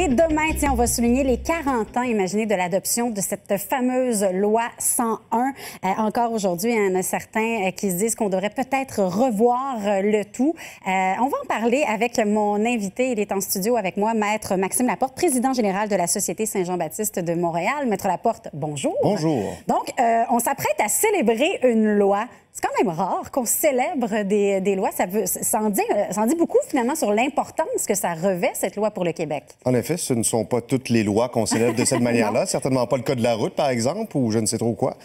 Et demain, tiens, on va souligner les 40 ans, imaginez, de l'adoption de cette fameuse loi 101. Encore aujourd'hui, il y en a certains qui se disent qu'on devrait peut-être revoir le tout. On va en parler avec mon invité. Il est en studio avec moi, Maître Maxime Laporte, président général de la Société Saint-Jean-Baptiste de Montréal. Maître Laporte, bonjour. Bonjour. Donc, on s'apprête à célébrer une loi. C'est quand même rare qu'on célèbre des lois. Ça en dit beaucoup, finalement, sur l'importance que ça revêt, cette loi pour le Québec. En effet, ce ne sont pas toutes les lois qu'on célèbre de cette manière-là. Certainement pas le code de la route, par exemple, ou je ne sais trop quoi.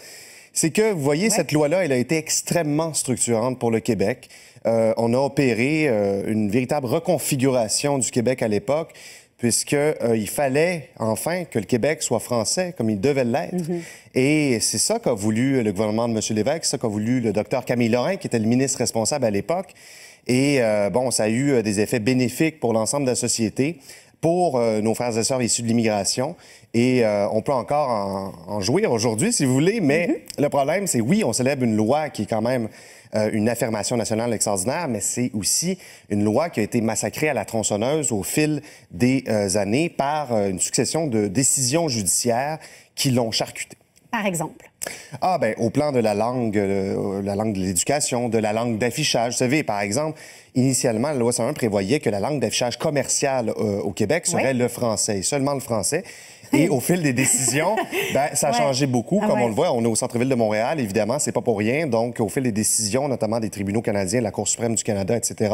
C'est que, vous voyez, cette loi-là, elle a été extrêmement structurante pour le Québec. On a opéré une véritable reconfiguration du Québec à l'époque, puisqu'il fallait enfin que le Québec soit français comme il devait l'être. Et c'est ça qu'a voulu le gouvernement de M. Lévesque, c'est ça qu'a voulu le docteur Camille Lorrain, qui était le ministre responsable à l'époque. Et bon, ça a eu des effets bénéfiques pour l'ensemble de la société, pour nos frères et sœurs issus de l'immigration. Et on peut encore en jouir aujourd'hui, si vous voulez, mais le problème, c'est oui, on célèbre une loi qui est quand même une affirmation nationale extraordinaire, mais c'est aussi une loi qui a été massacrée à la tronçonneuse au fil des années par une succession de décisions judiciaires qui l'ont charcutée. Par exemple? Ah, bien, au plan de la langue de l'éducation, de la langue d'affichage. Vous savez, par exemple, initialement, la loi 101 prévoyait que la langue d'affichage commerciale au Québec serait le français, et seulement le français. Et au fil des décisions, ben, ça a changé beaucoup. Comme on le voit, on est au centre-ville de Montréal, évidemment, c'est pas pour rien. Donc, au fil des décisions, notamment des tribunaux canadiens, la Cour suprême du Canada, etc.,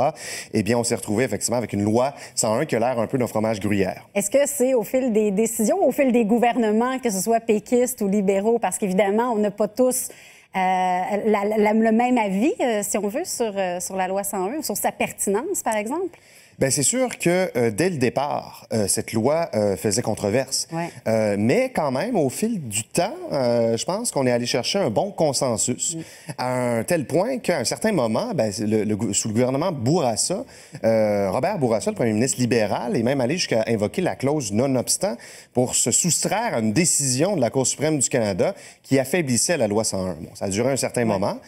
eh bien, on s'est retrouvé effectivement avec une loi 101 qui a l'air un peu d'un fromage gruyère. Est-ce que c'est au fil des décisions, au fil des gouvernements, que ce soit péquistes ou libéraux? Parce qu'évidemment, on n'a pas tous le même avis, si on veut, sur la loi 101, sur sa pertinence, par exemple? Bien, c'est sûr que dès le départ, cette loi faisait controverse. Mais quand même, au fil du temps, je pense qu'on est allé chercher un bon consensus à un tel point qu'à un certain moment, bien, sous le gouvernement Bourassa, Robert Bourassa, le premier ministre libéral, est même allé jusqu'à invoquer la clause non-obstant pour se soustraire à une décision de la Cour suprême du Canada qui affaiblissait la loi 101. Bon, ça a duré un certain moment.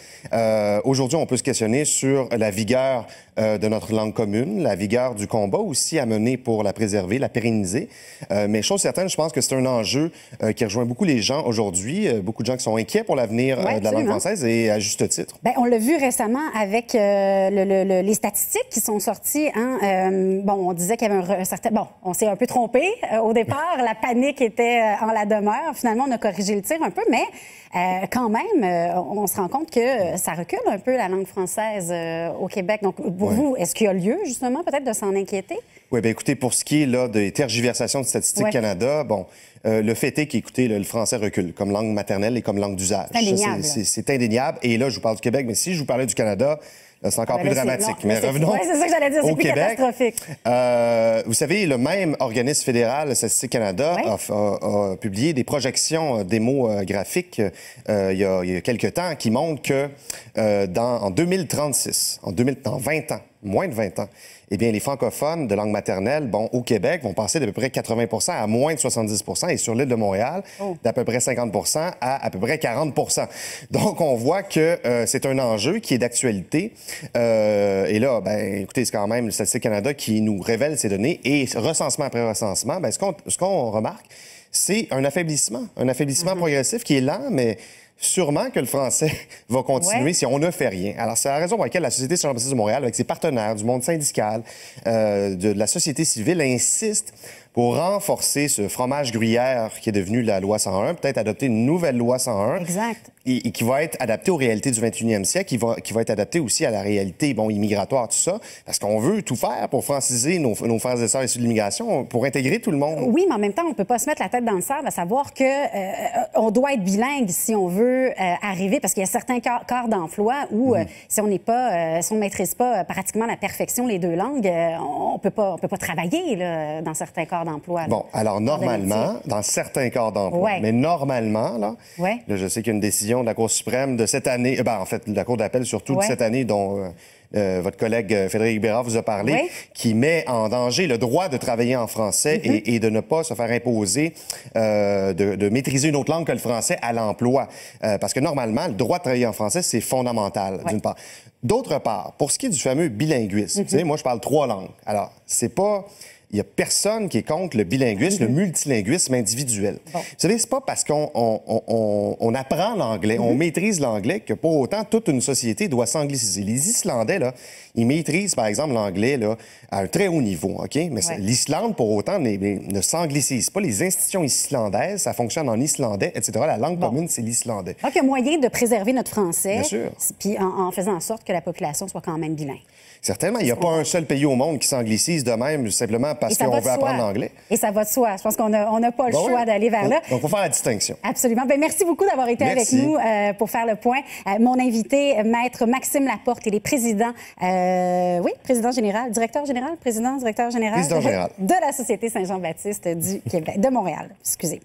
Aujourd'hui, on peut se questionner sur la vigueur de notre langue commune, la vigueur du combat aussi à mener pour la préserver, la pérenniser. Mais chose certaine, je pense que c'est un enjeu qui rejoint beaucoup les gens aujourd'hui, beaucoup de gens qui sont inquiets pour l'avenir de la langue française et à juste titre. Bien, on l'a vu récemment avec les statistiques qui sont sorties. Bon, on disait qu'il y avait un certain... Bon, on s'est un peu trompé au départ. La panique était en la demeure. Finalement, on a corrigé le tir un peu, mais quand même, on se rend compte que ça recule un peu la langue française au Québec. Donc, pour vous, est-ce qu'il y a lieu, justement, peut-être de s'en inquiéter? Oui, bien écoutez, pour ce qui est là, des tergiversations de Statistique Canada, bon, le fait est qu'écoutez, le français recule comme langue maternelle et comme langue d'usage. C'est indéniable. C'est indéniable. Et là, je vous parle du Québec, mais si je vous parlais du Canada, c'est encore plus dramatique. Mais revenons c'est ça que j'allais dire, au plus Québec. Catastrophique. Vous savez, le même organisme fédéral, Statistique Canada, a publié des projections démographiques il y a quelques temps qui montrent que en 2036, dans 20 ans, moins de 20 ans, eh bien, les francophones de langue maternelle, bon, au Québec, vont passer d'à peu près 80 à moins de 70 et sur l'île de Montréal, d'à peu près 50 à peu près 40 Donc, on voit que c'est un enjeu qui est d'actualité. Et là, ben, écoutez, c'est quand même le Statistique Canada qui nous révèle ces données. Et recensement après recensement, ben, ce qu'on remarque, c'est un affaiblissement progressif qui est lent, mais sûrement que le français va continuer si on ne fait rien. Alors, c'est la raison pour laquelle la Société Saint-Jean-Baptiste de Montréal, avec ses partenaires du monde syndical, de la société civile, insiste pour renforcer ce fromage gruyère qui est devenu la loi 101, peut-être adopter une nouvelle loi 101. Exact. Et qui va être adaptée aux réalités du 21e siècle, qui va être adaptée aussi à la réalité, bon, immigratoire, tout ça, parce qu'on veut tout faire pour franciser nos frères et sœurs issus de l'immigration, pour intégrer tout le monde. Oui, mais en même temps, on ne peut pas se mettre la tête dans le sable à savoir que on doit être bilingue si on veut arriver, parce qu'il y a certains corps d'emploi où si on n'est pas, si on maîtrise pas pratiquement à la perfection les deux langues, on peut pas travailler là, dans certains corps d'emploi. Bon, alors normalement, dans certains corps d'emploi, mais normalement, là, je sais qu'il y a une décision de la Cour suprême de cette année, en fait, de la Cour d'appel surtout de cette année, dont votre collègue Frédéric Bérard vous a parlé, qui met en danger le droit de travailler en français et de ne pas se faire imposer de maîtriser une autre langue que le français à l'emploi. Parce que normalement, le droit de travailler en français, c'est fondamental, d'une part. D'autre part, pour ce qui est du fameux bilinguisme, vous savez, moi, je parle 3 langues. Alors, c'est pas... il n'y a personne qui est contre le bilinguisme, le multilinguisme individuel. Bon. Vous savez, c'est pas parce qu'on apprend l'anglais, on maîtrise l'anglais que pour autant toute une société doit s'angliciser. Les Islandais, là, ils maîtrisent, par exemple, l'anglais là, à un très haut niveau, OK? Mais l'Islande, pour autant, ne s'anglicise pas. Les institutions islandaises, ça fonctionne en islandais, etc. La langue commune, c'est l'islandais. Donc, il y a moyen de préserver notre français, bien sûr, puis en faisant en sorte que la population soit quand même bilingue. Certainement. Il n'y a pas un seul pays au monde qui s'anglicise de même simplement parce qu'on veut apprendre l'anglais. Et ça va de soi. Je pense qu'on n'a pas le choix d'aller vers là. Donc, il faut faire la distinction. Absolument. Bien, merci beaucoup d'avoir été avec nous pour faire le point. Mon invité, Maître Maxime Laporte, il est président, président général, directeur général de la Société Saint-Jean-Baptiste du Québec, de Montréal. Excusez.